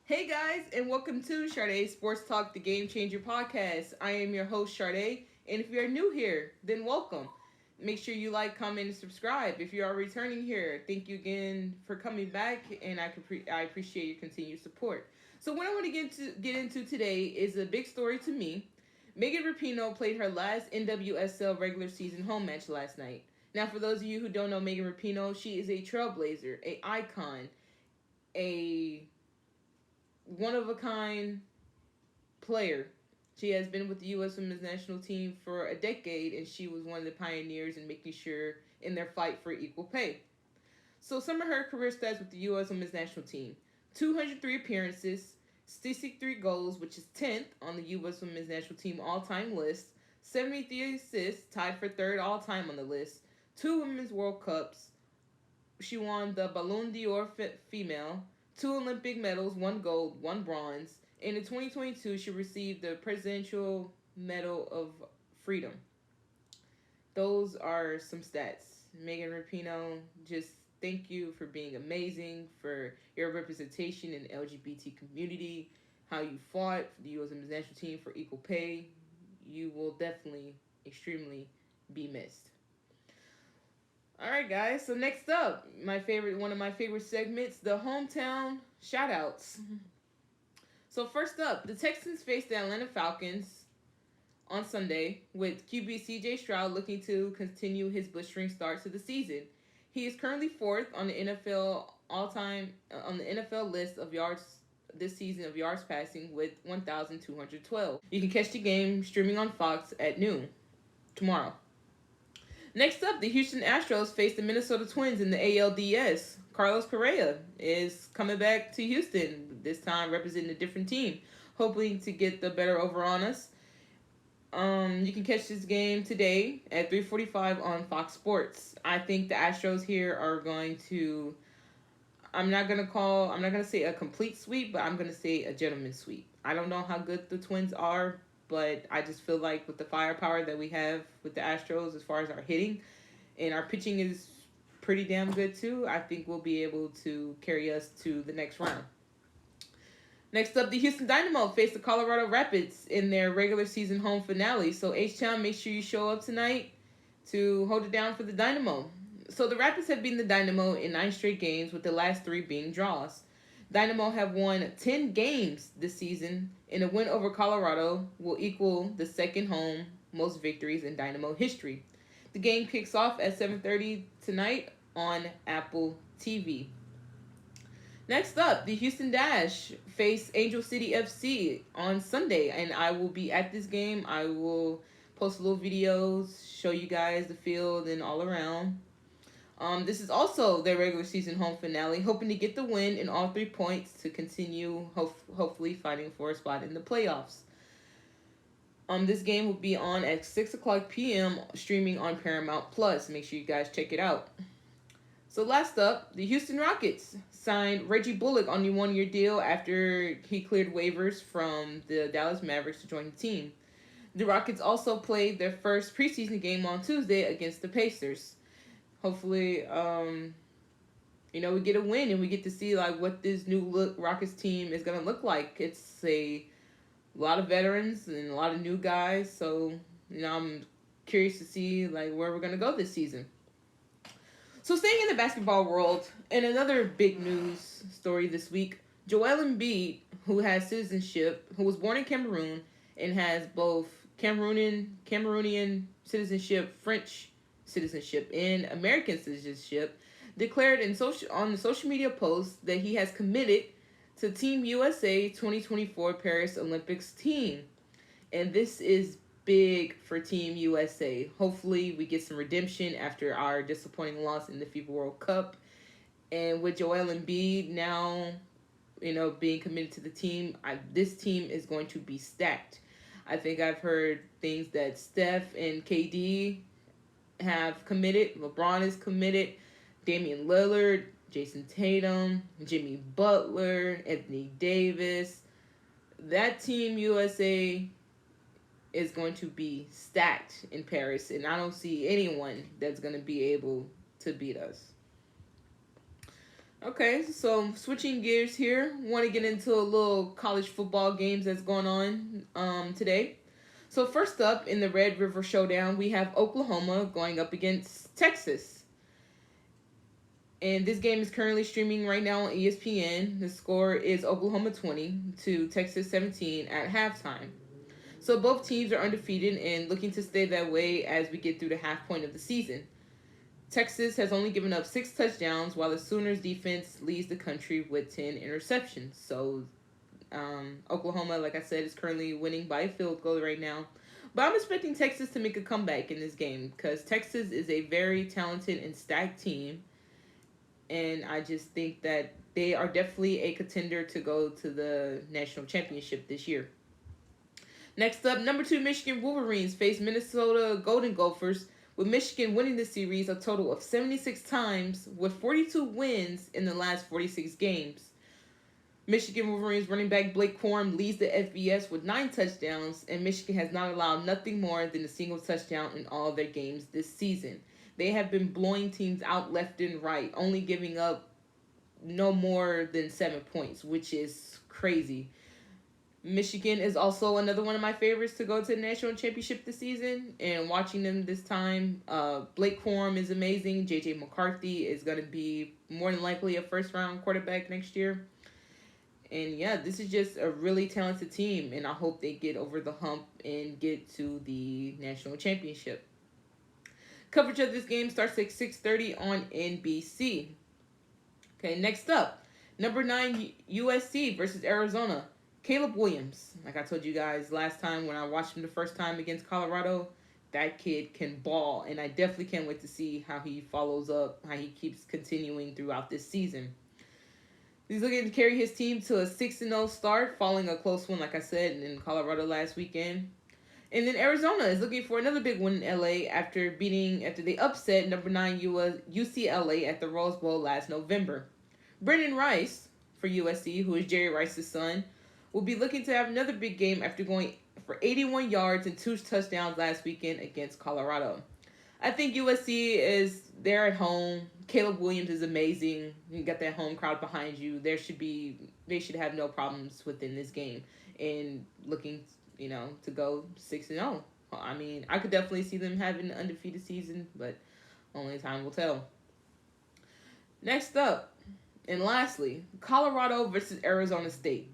Hey guys, and welcome to Sade Sports Talk, the Game Changer podcast. I am your host, Sade, and if you are new here, then welcome. Make sure you like, comment, and subscribe. If you are returning here, thank you again for coming back, and I appreciate your continued support. So, what I want to get into today is a big story to me. Megan Rapinoe played her last NWSL regular season home match last night. Now, for those of you who don't know Megan Rapinoe, she is a trailblazer, a icon, a one of a kind player. She has been with the U.S. Women's National Team for a decade, and she was one of the pioneers in making sure in their fight for equal pay. So, some of her career stats with the U.S. Women's National Team: 203 appearances, 63 goals, which is 10th on the U.S. Women's National Team all-time list, 73 assists, tied for third all-time on the list, 2 Women's World Cups. She won the Ballon d'Or female, 2 Olympic medals, 1 gold, 1 bronze. And in 2022, she received the Presidential Medal of Freedom. Those are some stats. Megan Rapinoe, just thank you for being amazing, for your representation in the LGBT community, how you fought for the U.S. Women's National Team for equal pay. You will definitely, extremely be missed. All right, guys. So next up, one of my favorite segments, the hometown shoutouts. So first up, the Texans face the Atlanta Falcons on Sunday with QB C.J. Stroud looking to continue his blistering start to the season. He is currently fourth on the NFL list of yards this season of yards passing with 1,212. You can catch the game streaming on Fox at noon tomorrow. Next up, the Houston Astros face the Minnesota Twins in the ALDS. Carlos Correa is coming back to Houston, this time representing a different team, hoping to get the better over on us. You can catch this game today at 3:45 on Fox Sports. I think the Astros here are going to. I'm not gonna say a complete sweep, but I'm gonna say a gentleman's sweep. I don't know how good the Twins are, but I just feel like with the firepower that we have with the Astros as far as our hitting, and our pitching is pretty damn good too, I think we'll be able to carry us to the next round. Next up, the Houston Dynamo face the Colorado Rapids in their regular season home finale. So H-Town, make sure you show up tonight to hold it down for the Dynamo. So the Rapids have beaten the Dynamo in 9 straight games, with the last 3 being draws. Dynamo have won 10 games this season, and a win over Colorado will equal the second home most victories in Dynamo history. The game kicks off at 7:30 tonight on Apple TV. Next up, the Houston Dash face Angel City FC on Sunday, and I will be at this game. I will post little videos, show you guys the field and all around. This is also their regular season home finale, hoping to get the win and all 3 points to continue, hopefully fighting for a spot in the playoffs. This game will be on at 6 o'clock p.m. streaming on Paramount Plus. Make sure you guys check it out. So last up, the Houston Rockets signed Reggie Bullock on a 1-year deal after he cleared waivers from the Dallas Mavericks to join the team. The Rockets also played their first preseason game on Tuesday against the Pacers. Hopefully, we get a win and we get to see like what this new Rockets team is gonna look like. It's a lot of veterans and a lot of new guys, so I'm curious to see like where we're gonna go this season. So staying in the basketball world, and another big news story this week, Joel Embiid, who was born in Cameroon and has both Cameroonian citizenship, French citizenship, and American citizenship, declared on the social media post that he has committed to Team USA 2024 Paris Olympics team. And this is big for Team USA. Hopefully we get some redemption after our disappointing loss in the FIFA World Cup. And with Joel Embiid now, being committed to the team, this team is going to be stacked. I think I've heard things that Steph and KD have committed. LeBron is committed. Damian Lillard, Jason Tatum, Jimmy Butler, Anthony Davis. That Team USA is going to be stacked in Paris, and I don't see anyone that's going to be able to beat us. Okay, so switching gears here, want to get into a little college football games that's going on today. So first up in the Red River Showdown, we have Oklahoma going up against Texas. And this game is currently streaming right now on ESPN. The score is Oklahoma 20 to Texas 17 at halftime. So both teams are undefeated and looking to stay that way as we get through the half point of the season. Texas has only given up 6 touchdowns, while the Sooners defense leads the country with 10 interceptions. So Oklahoma, like I said, is currently winning by a field goal right now. But I'm expecting Texas to make a comeback in this game because Texas is a very talented and stacked team. And I just think that they are definitely a contender to go to the national championship this year. Next up, number 2 Michigan Wolverines face Minnesota Golden Gophers, with Michigan winning the series a total of 76 times with 42 wins in the last 46 games. Michigan Wolverines running back Blake Corum leads the FBS with 9 touchdowns, and Michigan has not allowed nothing more than a single touchdown in all of their games this season. They have been blowing teams out left and right, only giving up no more than 7 points, which is crazy. Michigan is also another one of my favorites to go to the national championship this season. And watching them this time, Blake Corum is amazing. J.J. McCarthy is going to be more than likely a first-round quarterback next year. And yeah, this is just a really talented team, and I hope they get over the hump and get to the national championship. Coverage of this game starts at 6:30 on NBC. Okay, next up, number 9 USC versus Arizona. Caleb Williams, like I told you guys last time when I watched him the first time against Colorado, that kid can ball, and I definitely can't wait to see how he follows up, how he keeps continuing throughout this season. He's looking to carry his team to a 6-0 start, following a close one, like I said, in Colorado last weekend. And then Arizona is looking for another big win in LA after they upset number 9 UCLA at the Rose Bowl last November. Brendan Rice for USC, who is Jerry Rice's son, will be looking to have another big game after going for 81 yards and 2 touchdowns last weekend against Colorado. I think USC is there at home. Caleb Williams is amazing. You got that home crowd behind you. They should have no problems within this game and looking, to go 6-0. I mean, I could definitely see them having an undefeated season, but only time will tell. Next up, and lastly, Colorado versus Arizona State.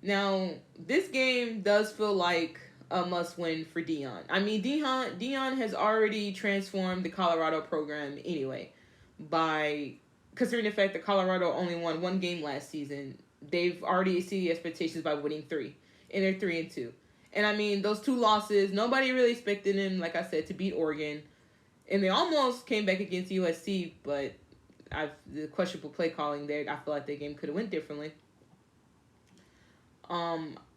Now, this game does feel like a must-win for Deion. I mean, Deion has already transformed the Colorado program anyway by considering the fact that Colorado only won 1 game last season. They've already exceeded expectations by winning 3, and they're 3-2. And I mean, those 2 losses, nobody really expected them, like I said, to beat Oregon, and they almost came back against USC, but the questionable play calling there, I feel like that game could have went differently.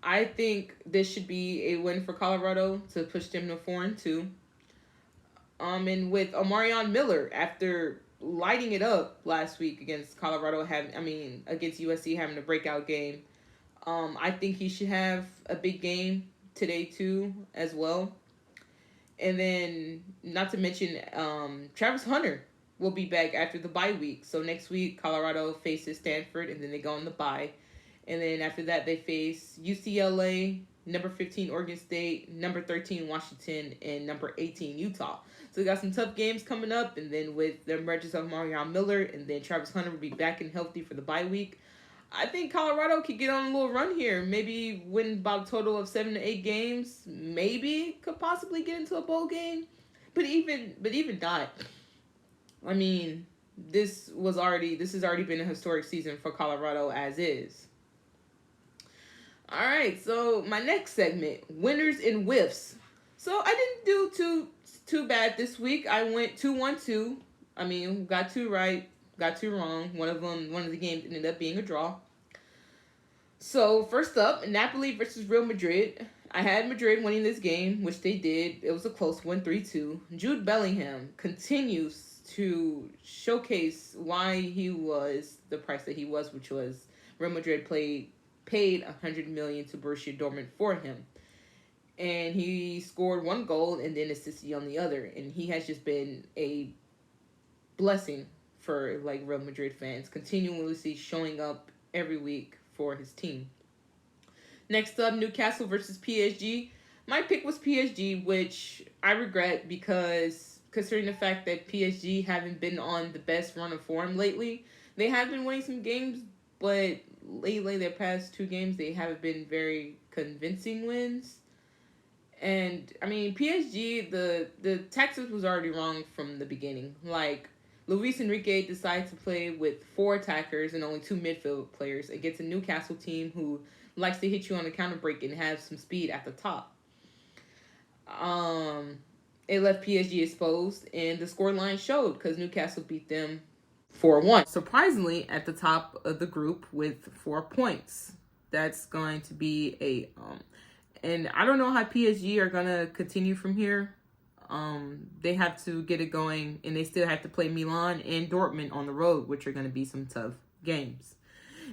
I think this should be a win for Colorado to push them to 4-2. And with Omarion Miller, after lighting it up last week against against USC having a breakout game, I think he should have a big game today too as well. And then, not to mention, Travis Hunter will be back after the bye week. So next week, Colorado faces Stanford, and then they go on the bye. And then after that, they face UCLA, number 15 Oregon State, number 13 Washington, and number 18 Utah. So they got some tough games coming up. And then with the emergence of Marion Miller, and then Travis Hunter will be back and healthy for the bye week. I think Colorado could get on a little run here. Maybe win about a total of 7 to 8 games. Maybe could possibly get into a bowl game. But even not. I mean, this has already been a historic season for Colorado as is. All right, so my next segment, winners and whiffs. So I didn't do too bad this week. I went 2-1-2. I mean, got 2 right, got 2 wrong. One of the games ended up being a draw. So first up, Napoli versus Real Madrid. I had Madrid winning this game, which they did. It was a close one, 3-2. Jude Bellingham continues to showcase why he was the price that he was, which was Real Madrid paid $100 million to Borussia Dortmund for him, and he scored 1 goal and then assisted on the other, and he has just been a blessing for like Real Madrid fans, continuously showing up every week for his team. Next up, Newcastle versus PSG. My pick was PSG, which I regret because considering the fact that PSG haven't been on the best run of form lately, they have been winning some games, but lately, their past 2 games, they haven't been very convincing wins. And I mean, PSG, the tactics was already wrong from the beginning. Like, Luis Enrique decided to play with 4 attackers and only 2 midfield players against a Newcastle team who likes to hit you on the counter break and have some speed at the top. It left PSG exposed, and the scoreline showed because Newcastle beat them 4-1. Surprisingly, at the top of the group with 4 points. That's going to be a and I don't know how PSG are gonna continue from here. They have to get it going, and they still have to play Milan and Dortmund on the road, which are going to be some tough games.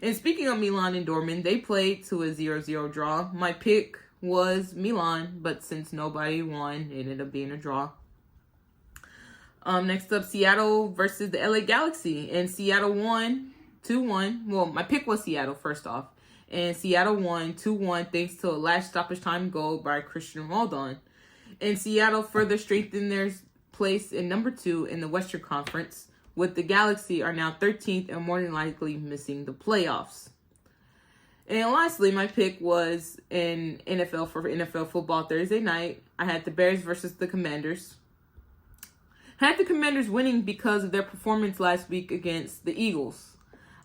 And speaking of Milan and Dortmund, they played to a 0-0 draw. My pick was Milan, but since nobody won, it ended up being a draw. Next up, Seattle versus the LA Galaxy. And Seattle won 2-1. Well, my pick was Seattle, first off. And Seattle won 2-1 thanks to a last stoppage time goal by Cristiano Ronaldo. And Seattle further strengthened their place in number 2 in the Western Conference, with the Galaxy are now 13th and more than likely missing the playoffs. And lastly, my pick was in NFL for NFL football Thursday night. I had the Bears versus the Commanders. I had the Commanders winning because of their performance last week against the Eagles.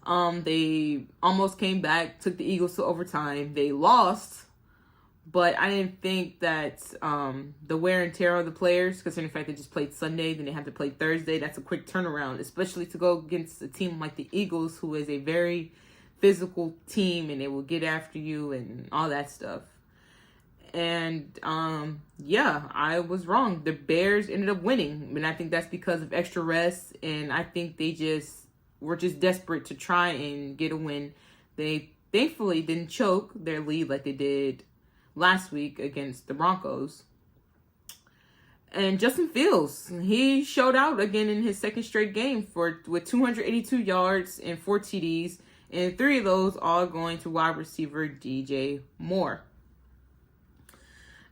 They almost came back, took the Eagles to overtime. They lost, but I didn't think that the wear and tear of the players, considering the fact they just played Sunday, then they have to play Thursday. That's a quick turnaround, especially to go against a team like the Eagles, who is a very physical team, and they will get after you and all that stuff. And yeah, I was wrong. The Bears ended up winning, and I think that's because of extra rest, and I think they were just desperate to try and get a win. They thankfully didn't choke their lead like they did last week against the Broncos. And Justin Fields, he showed out again in his second straight game with 282 yards and 4 TDs, and 3 of those all going to wide receiver DJ Moore.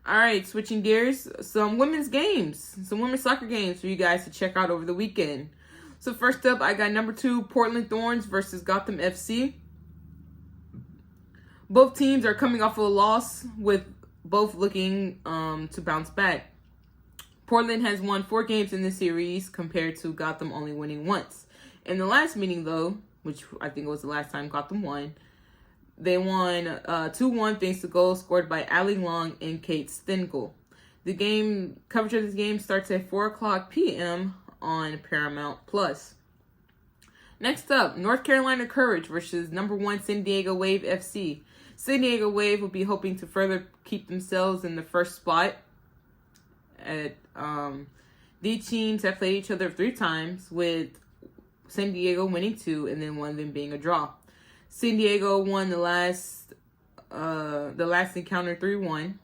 All right, switching gears, some women's soccer games for you guys to check out over the weekend. So first up, I got number 2 Portland Thorns versus Gotham FC. Both teams are coming off of a loss, with both looking to bounce back. Portland has won 4 games in this series compared to Gotham only winning once. In the last meeting, though, which I think was the last time Gotham won, they won 2-1 thanks to goals scored by Ali Long and Kate Stengel. The coverage of this game starts at 4:00 p.m. on Paramount Plus. Next up, North Carolina Courage versus number 1 San Diego Wave FC. San Diego Wave will be hoping to further keep themselves in the first spot. These teams have played each other 3 times, with San Diego winning 2 and then one of them being a draw. San Diego won the last encounter 3-1,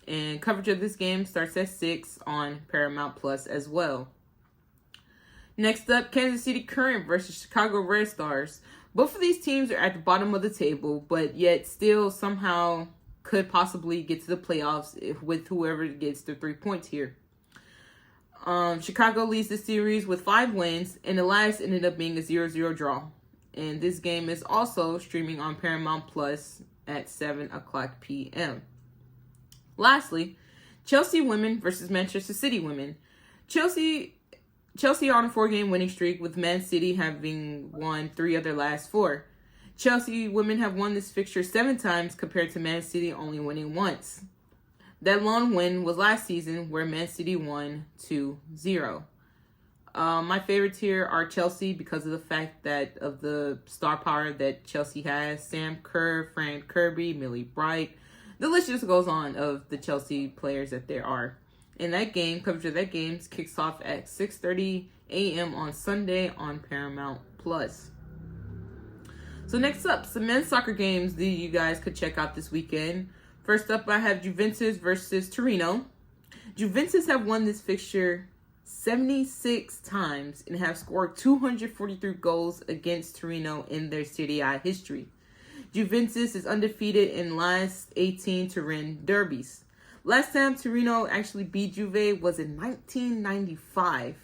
and coverage of this game starts at 6 on Paramount Plus as well. Next up, Kansas City Current versus Chicago Red Stars. Both of these teams are at the bottom of the table, but yet still somehow could possibly get to the playoffs with whoever gets the 3 points here. Chicago leads the series with 5 wins, and the last ended up being a 0-0 draw. And this game is also streaming on Paramount Plus at 7:00 p.m. Lastly, Chelsea women versus Manchester City women. Chelsea are on a 4-game winning streak, with Man City having won 3 of their last 4. Chelsea women have won this fixture 7 times compared to Man City only winning once. That lone win was last season, where Man City won 2-0. My favorites here are Chelsea because of the fact that of the star power that Chelsea has. Sam Kerr, Fran Kirby, Millie Bright. The list just goes on of the Chelsea players that there are. And that game, coverage of that game, kicks off at 6:30 a.m. on Sunday on Paramount Plus. So next up, some men's soccer games that you guys could check out this weekend. First up, I have Juventus versus Torino. Juventus have won this fixture 76 times and have scored 243 goals against Torino in their Serie A history. Juventus is undefeated in last 18 Turin derbies. Last time Torino actually beat Juve was in 1995.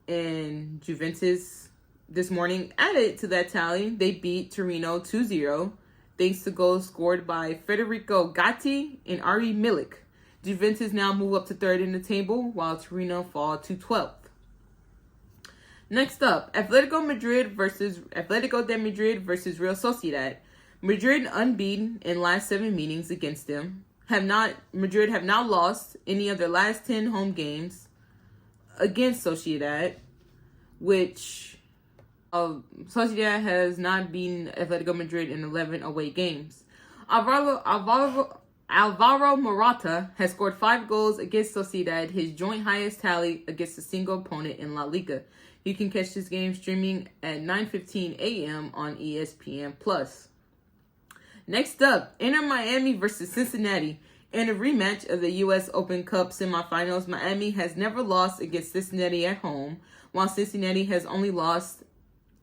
And Juventus this morning added to that tally. They beat Torino 2-0 thanks to goals scored by Federico Gatti and Ari Milik. Juventus now move up to third in the table, while Torino fall to 12th. Next up, Atletico de Madrid versus Real Sociedad. Madrid unbeaten in last 7 meetings against them. Madrid have not lost any of their last 10 home games against Sociedad, which Sociedad has not beaten Atletico Madrid in 11 away games. Alvaro Morata has scored 5 goals against Sociedad, his joint highest tally against a single opponent in La Liga. You can catch this game streaming at 9:15 a.m. on ESPN+. Next up, Inter Miami versus Cincinnati. In a rematch of the U.S. Open Cup semifinals, Miami has never lost against Cincinnati at home, while Cincinnati has only lost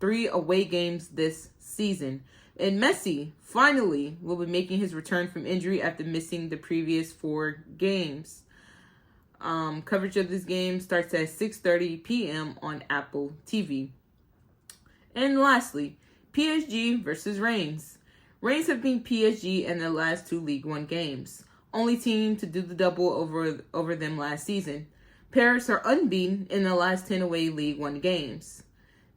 3 away games this season. And Messi finally will be making his return from injury after missing the previous 4 games. Coverage of this game starts at 6:30 p.m. on Apple TV. And lastly, PSG versus Reims. Reims have beaten PSG in their last 2 League One games. Only team to do the double over them last season. Paris are unbeaten in the last 10 away League One games.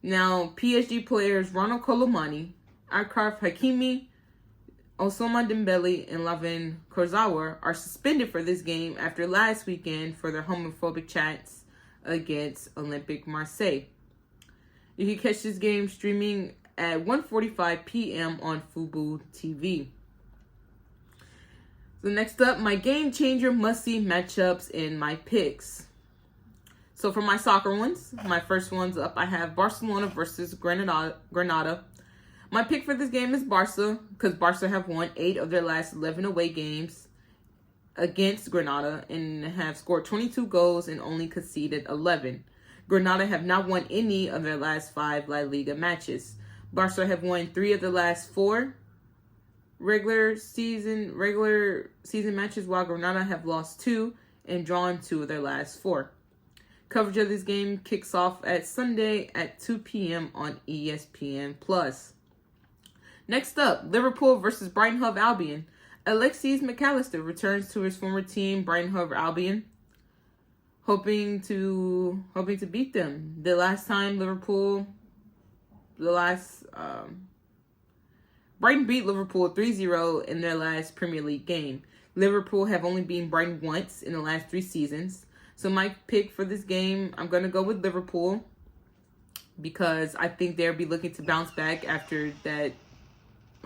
Now, PSG players Ronald Colomani, Achraf Hakimi, Ousmane Dembele, and Lavin Kurzawa are suspended for this game after last weekend for their homophobic chants against Olympique Marseille. You can catch this game streaming at 1:45 p.m. on Fubo TV. So next up, my game changer must-see matchups and my picks. So for my soccer ones, my first one's up. I have Barcelona versus Granada. My pick for this game is Barca, because Barca have won 8 of their last 11 away games against Granada and have scored 22 goals and only conceded 11. Granada have not won any of their last 5 La Liga matches. Barca have won 3 of the last 4 regular season matches, while Granada have lost 2 and drawn 2 of their last 4. Coverage of this game kicks off at Sunday at 2 p.m. on ESPN+. Next up, Liverpool versus Brighton Hove Albion. Alexis McAllister returns to his former team, Brighton Hove Albion, hoping to beat them. The last time Brighton beat Liverpool 3-0 in their last Premier League game. Liverpool have only beaten Brighton once in the last 3 seasons. So my pick for this game, I'm going to go with Liverpool because I think they'll be looking to bounce back after that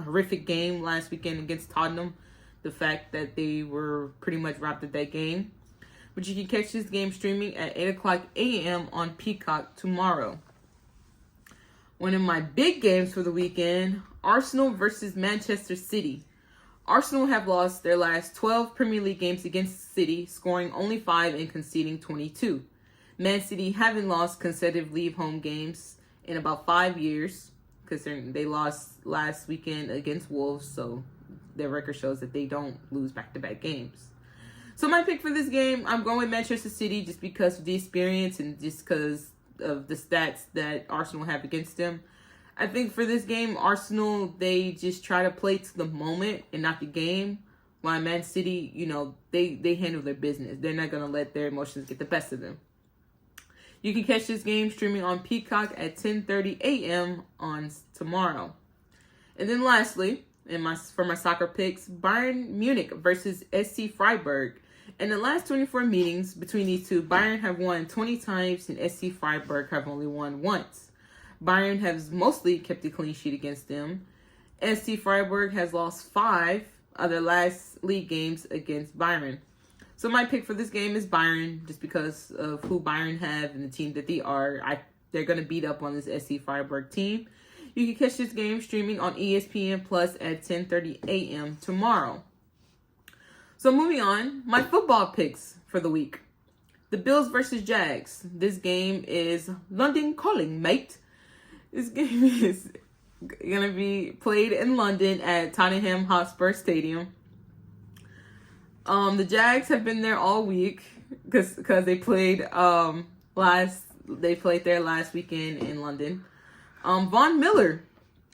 horrific game last weekend against Tottenham. The fact that they were pretty much robbed of that game. But you can catch this game streaming at 8 o'clock a.m. on Peacock tomorrow. One of my big games for the weekend, Arsenal versus Manchester City. Arsenal have lost their last 12 Premier League games against City, scoring only 5 and conceding 22. Man City haven't lost consecutive leave home games in about 5 years, because they lost last weekend against Wolves, so their record shows that they don't lose back-to-back games. So my pick for this game, I'm going with Manchester City just because of the experience and just because of the stats that Arsenal have against them. I think for this game, Arsenal, they just try to play to the moment and not the game. While Man City, they handle their business. They're not going to let their emotions get the best of them. You can catch this game streaming on Peacock at 10:30 a.m. on tomorrow. And then lastly, for my soccer picks, Bayern Munich versus SC Freiburg. In the last 24 meetings between these two, Bayern have won 20 times and SC Freiburg have only won once. Bayern has mostly kept a clean sheet against them. SC Freiburg has lost 5 of their last league games against Bayern. So my pick for this game is Bayern, just because of who Bayern have and the team that they are. They're going to beat up on this SC Freiburg team. You can catch this game streaming on ESPN Plus at 10:30 a.m. tomorrow. So moving on, my football picks for the week. The Bills versus Jags. This game is London calling, mate. This game is going to be played in London at Tottenham Hotspur Stadium. The Jags have been there all week because they played there last weekend in London. Von Miller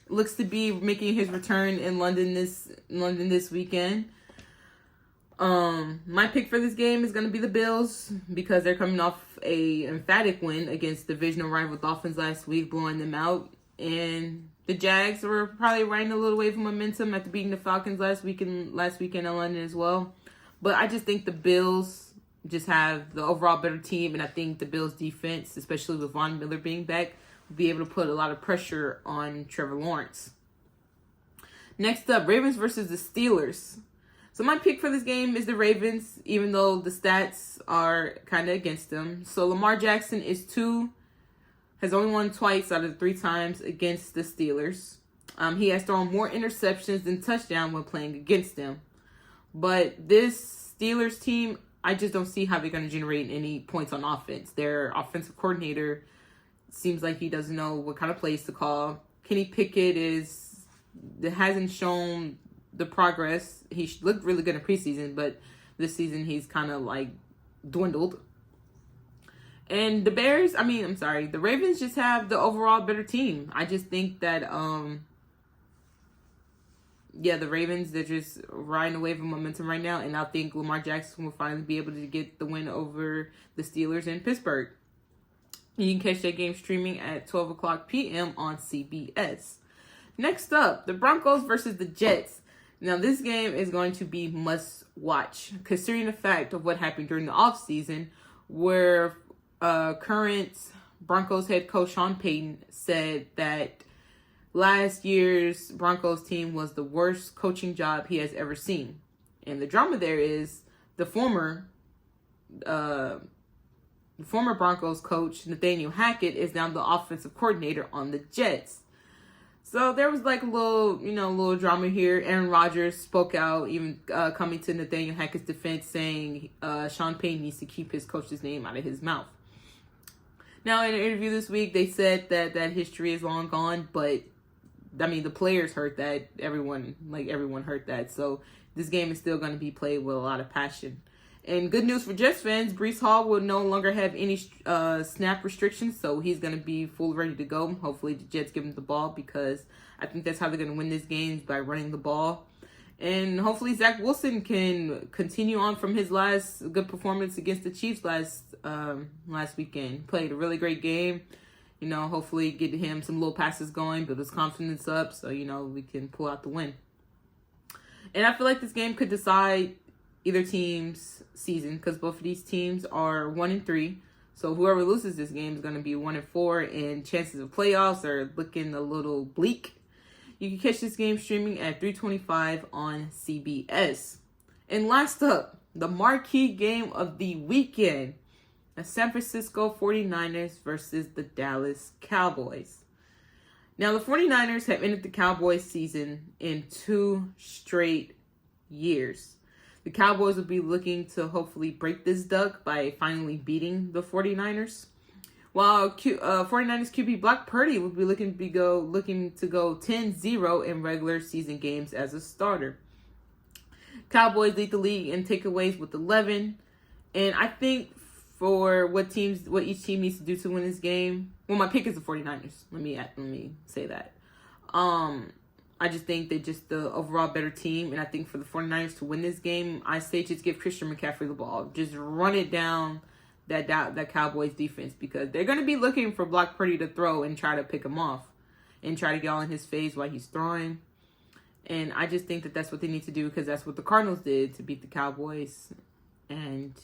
looks to be making his return in London this weekend. My pick for this game is going to be the Bills because they're coming off a emphatic win against divisional rival Dolphins last week, blowing them out. And the Jags were probably riding a little wave of momentum after beating the Falcons last weekend in London as well. But I just think the Bills just have the overall better team, and I think the Bills defense, especially with Von Miller being back, will be able to put a lot of pressure on Trevor Lawrence. Next up, Ravens versus the Steelers. So my pick for this game is the Ravens, even though the stats are kind of against them. So Lamar Jackson has only won twice out of the 3 times against the Steelers. He has thrown more interceptions than touchdowns when playing against them. But this Steelers team, I just don't see how they're going to generate any points on offense. Their offensive coordinator seems like he doesn't know what kind of plays to call. Kenny Pickett hasn't shown the progress. He looked really good in preseason, but this season he's kind of like dwindled. And the Ravens just have the overall better team. I just think that, the Ravens, they're just riding a wave of momentum right now, and I think Lamar Jackson will finally be able to get the win over the Steelers in Pittsburgh. You can catch that game streaming at 12 o'clock p.m. on CBS. Next up, the Broncos versus the Jets. Now, this game is going to be must-watch, considering the fact of what happened during the offseason, where current Broncos head coach Sean Payton said that last year's Broncos team was the worst coaching job he has ever seen. And the drama there is the former Broncos coach, Nathaniel Hackett, is now the offensive coordinator on the Jets. So there was like a little drama here. Aaron Rodgers spoke out, even coming to Nathaniel Hackett's defense, saying Sean Payton needs to keep his coach's name out of his mouth. Now, in an interview this week, they said that history is long gone, but the players heard that. Everyone heard that. So this game is still going to be played with a lot of passion. And good news for Jets fans, Breece Hall will no longer have any snap restrictions, so he's going to be full ready to go. Hopefully the Jets give him the ball, because I think that's how they're going to win this game, by running the ball. And hopefully Zach Wilson can continue on from his last good performance against the Chiefs last weekend. Played a really great game. Hopefully get him some little passes going, build his confidence up, so, we can pull out the win. And I feel like this game could decide either team's season, because both of these teams are 1-3. So whoever loses this game is going to be 1-4, and chances of playoffs are looking a little bleak. You can catch this game streaming at 3:25 on CBS. And last up, the marquee game of the weekend, the San Francisco 49ers versus the Dallas Cowboys. Now, the 49ers have ended the Cowboys season in 2 straight years. The Cowboys will be looking to hopefully break this duck by finally beating the 49ers. While 49ers QB Brock Purdy will be looking to go 10-0 in regular season games as a starter. Cowboys lead the league in takeaways with 11. And I think for what each team needs to do to win this game, well, my pick is the 49ers. Let me say that. I just think they're just the overall better team. And I think for the 49ers to win this game, I say just give Christian McCaffrey the ball. Just run it down that Cowboys defense, because they're going to be looking for Brock Purdy to throw and try to pick him off and try to get all in his face while he's throwing. And I just think that that's what they need to do, because that's what the Cardinals did to beat the Cowboys. And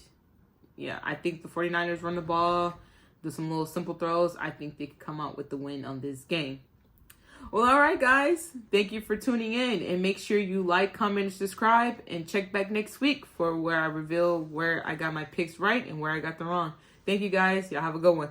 yeah, I think the 49ers run the ball, do some little simple throws. I think they could come out with the win on this game. Well, all right, guys. Thank you for tuning in. And make sure you like, comment, and subscribe. And check back next week for where I reveal where I got my picks right and where I got them wrong. Thank you, guys. Y'all have a good one.